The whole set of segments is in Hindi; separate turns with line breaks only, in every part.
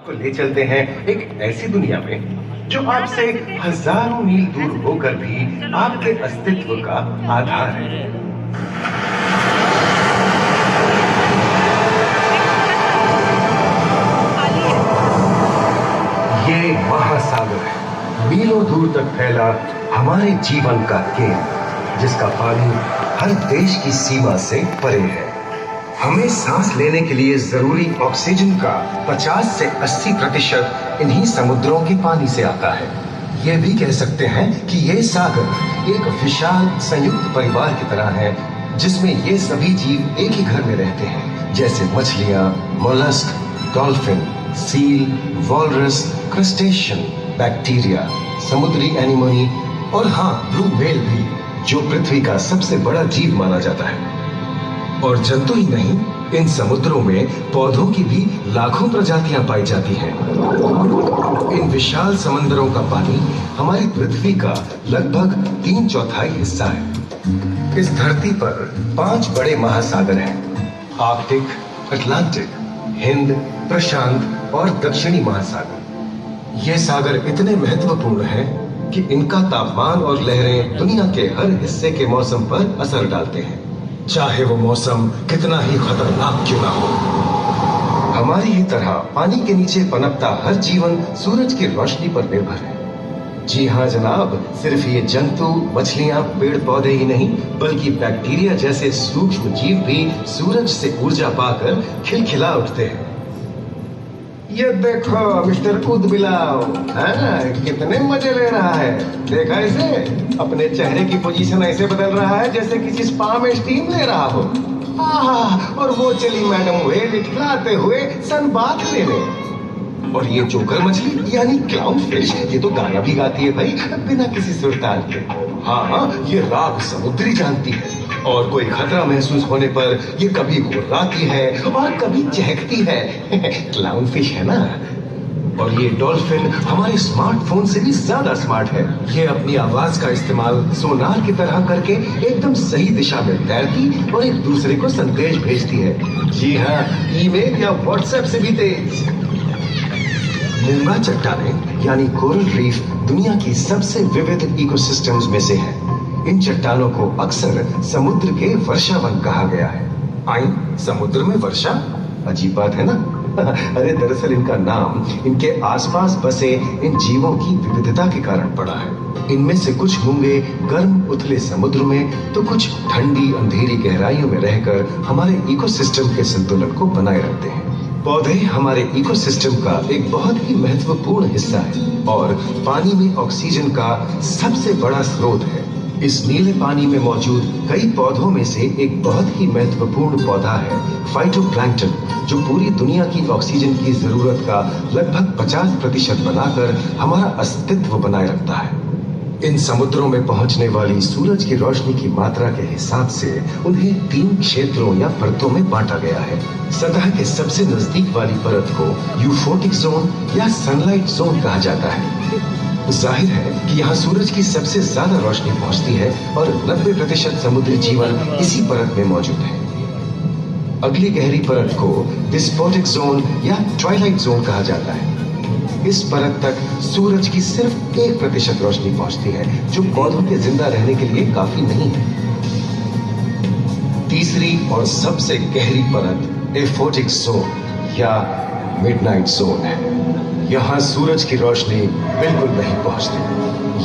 आपको ले चलते हैं एक ऐसी दुनिया में जो आपसे हजारों मील दूर होकर भी आपके अस्तित्व का आधार है। ये महासागर है, मीलों दूर तक फैला हमारे जीवन का केंद्र, जिसका पानी हर देश की सीमा से परे है। हमें सांस लेने के लिए जरूरी ऑक्सीजन का 50 से 80% इन्हीं समुद्रों के पानी से आता है। ये भी कह सकते हैं कि ये सागर एक विशाल संयुक्त परिवार की तरह है, जिसमें ये सभी जीव एक ही घर में रहते हैं, जैसे मछलियां, mollusc, dolphin, seal, walrus, crustacean, bacteria, समुद्री एनीमोनी और हाँ, ब्लू व्हेल भी, जो पृथ्वी का सबसे बड़ा जीव माना जाता है। और जंतु ही नहीं, इन समुद्रों में पौधों की भी लाखों प्रजातियां पाई जाती हैं। इन विशाल समंदरों का पानी हमारी पृथ्वी का लगभग 3/4 हिस्सा है। इस धरती पर 5 बड़े महासागर हैं: आर्कटिक, अटलांटिक, हिंद, प्रशांत और दक्षिणी महासागर। ये सागर इतने महत्वपूर्ण हैं कि इनका तापमान और लहरें दुनिया के हर हिस्से के मौसम पर असर डालते हैं, चाहे वो मौसम कितना ही खतरनाक क्यों ना हो। हमारी ही तरह पानी के नीचे पनपता हर जीवन सूरज की रोशनी पर निर्भर है। जी हाँ जनाब, सिर्फ ये जंतु, मछलियां, पेड़ पौधे ही नहीं, बल्कि बैक्टीरिया जैसे सूक्ष्म जीव भी सूरज से ऊर्जा पाकर खिलखिला उठते हैं। ये देखो मिस्टर ऊदबिलाव, कितने मजे ले रहा है। देखा इसे, अपने चेहरे की पोजीशन ऐसे बदल रहा है जैसे किसी स्पा में स्टीम ले रहा हो। और वो चली मैडम व्हेल इठलाते हुए सन बाथ लेने। और ये जोकर मछली यानी क्लाउन फिश, ये तो गाना भी गाती है भाई, बिना किसी सुरताल के। हाँ, ये राग समुद्री जानती है और कोई खतरा महसूस होने पर ये कभी गुर्राती है और कभी चहकती है। क्लाउन फिश है ना। और ये डॉल्फिन हमारे स्मार्टफोन से भी ज्यादा स्मार्ट है। ये अपनी आवाज का इस्तेमाल सोनार की तरह करके एकदम सही दिशा में तैरती और एक दूसरे को संदेश भेजती है। जी हाँ, ईमेल या व्हाट्सएप से भी तेज। मूंगा चट्टानें यानी कोरल रीफ दुनिया की सबसे विविध इकोसिस्टम्स में से है। इन चट्टानों को अक्सर समुद्र के वर्षावन कहा गया है। आई, समुद्र में वर्षा, अजीब बात है ना। अरे दरअसल इनका नाम इनके आसपास बसे इन जीवों की विविधता के कारण पड़ा है। इनमें से कुछ मूंगे गर्म उथले समुद्र में, तो कुछ ठंडी अंधेरी गहराइयों में रहकर हमारे इकोसिस्टम के संतुलन को बनाए रखते हैं। पौधे हमारे इकोसिस्टम का एक बहुत ही महत्वपूर्ण हिस्सा है और पानी में ऑक्सीजन का सबसे बड़ा स्रोत है। इस नीले पानी में मौजूद कई पौधों में से एक बहुत ही महत्वपूर्ण पौधा है फाइटोप्लैंक्टन, जो पूरी दुनिया की ऑक्सीजन की जरूरत का लगभग 50% बनाकर हमारा अस्तित्व बनाए रखता है। इन समुद्रों में पहुंचने वाली सूरज की रोशनी की मात्रा के हिसाब से उन्हें 3 क्षेत्रों या परतों में बांटा गया है। सतह के सबसे नजदीक वाली परत को यूफोटिक जोन या सनलाइट जोन कहा जाता है। जाहिर है कि यहाँ सूरज की सबसे ज्यादा रोशनी पहुंचती है और 90% समुद्री जीवन इसी परत में मौजूद है। अगली गहरी परत को डिस्पोटिक जोन या ट्वाइलाइट जोन कहा जाता है। इस परत तक सूरज की सिर्फ 1% रोशनी पहुंचती है, जो पौधों के जिंदा रहने के लिए काफी नहीं है। तीसरी और सबसे गहरी परत एफोटिक जोन या मिडनाइट जोन है। यहाँ सूरज की रोशनी बिल्कुल नहीं पहुंचती।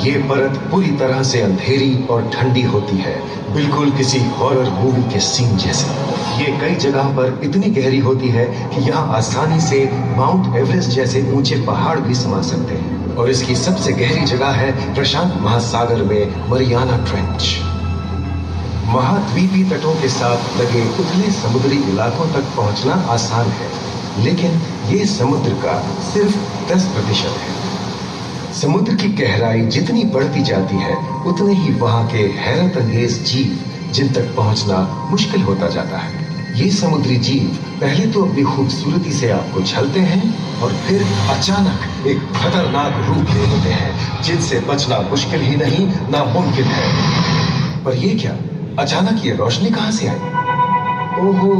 ये परत पूरी तरह से अंधेरी और ठंडी होती है, बिल्कुल किसी हॉरर मूवी के सीन जैसे। ये कई जगह पर इतनी गहरी होती है कि यहाँ आसानी से माउंट एवरेस्ट जैसे ऊंचे पहाड़ भी समा सकते हैं। और इसकी सबसे गहरी जगह है प्रशांत महासागर में मरियाना ट्रेंच। महाद्वीपीय तटों के साथ लगे उथले समुद्री इलाकों तक पहुंचना आसान है, लेकिन ये समुद्र का सिर्फ 10% है। समुद्र की गहराई जितनी बढ़ती जाती है, उतने ही वहां के हैरत अंगेज जीव जिन तक पहुंचना मुश्किल होता जाता है। ये समुद्री जीव पहले तो अपनी खूबसूरती से आपको छलते हैं और फिर अचानक एक खतरनाक रूप ले लेते हैं, जिनसे बचना मुश्किल ही नहीं, नामुमकिन है। पर ये क्या, अचानक ये रोशनी कहां से आई? ओहो,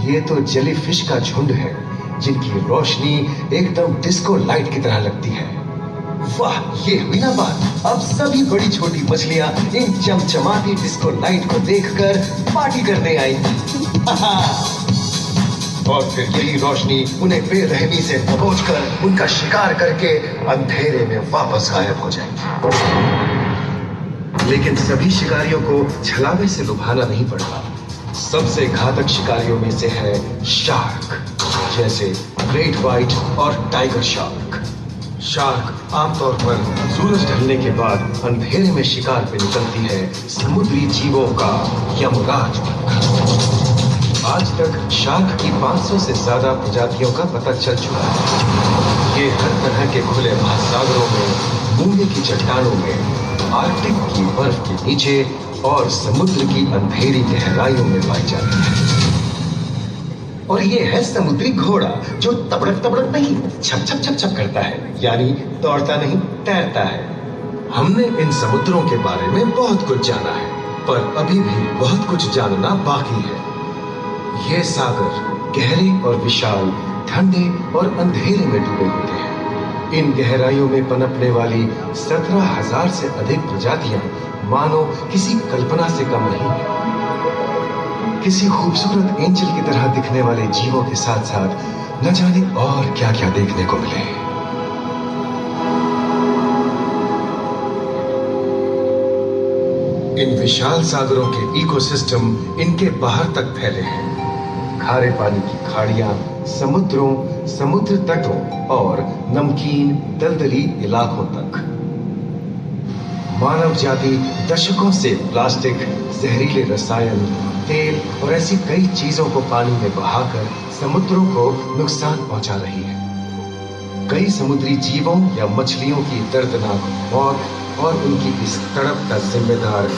ये तो जेलीफिश का झुंड है। जिनकी रोशनी एकदम डिस्को लाइट की तरह लगती है। वाह, ये हुई ना बात। अब सभी बड़ी छोटी मछलियां इन चमचमाती डिस्को लाइट को देखकर पार्टी करने आएंगी। और फिर यही रोशनी उन्हें बेरहमी से दबोचकर उनका शिकार करके अंधेरे में वापस गायब हो जाएगी। लेकिन सभी शिकारियों को छलावे से लुभाना नहीं पड़ता। सबसे घातक शिकारियों में से है शार्क, जैसे ग्रेट व्हाइट और टाइगर शार्क। शार्क आमतौर पर सूरज ढलने के बाद अंधेरे में शिकार पे निकलती है समुद्री जीवों का यमराज बनकर। आज तक शार्क की 500 से ज्यादा प्रजातियों का पता चल चुका है। ये हर तरह के खुले महासागरों में, मूंगे की चट्टानों में, आर्कटिक की बर्फ के नीचे और समुद्र की अंधेरी गहराइयों में पाई जाती है। और ये है समुद्री घोड़ा, जो तबड़क तबड़क नहीं, छप छप छप छप करता है, यानी दौड़ता नहीं, तैरता है। हमने इन समुद्रों के बारे में बहुत कुछ जाना है, पर अभी भी बहुत कुछ जानना बाकी है। ये सागर गहरे और विशाल, ठंडे और अंधेरे में डूबे होते हैं। इन गहराइयों में पनपने वाली 17,000 से अधिक प्रजातियां मानो किसी कल्पना से कम नहीं है। किसी खूबसूरत एंजल की तरह दिखने वाले जीवों के साथ साथ न जाने और क्या क्या देखने को मिले। इन विशाल सागरों के इकोसिस्टम इनके बाहर तक फैले हैं। खारे पानी की खाड़ियां, समुद्रों, समुद्र तटों और नमकीन दलदली इलाकों तक। मानव जाति दशकों से प्लास्टिक, जहरीले रसायन, तेल और ऐसी कई चीजों को पानी में बहाकर समुद्रों को नुकसान पहुंचा रही है। कई समुद्री जीवों या मछलियों की दर्दनाक मौत और उनकी इस तड़प का जिम्मेदार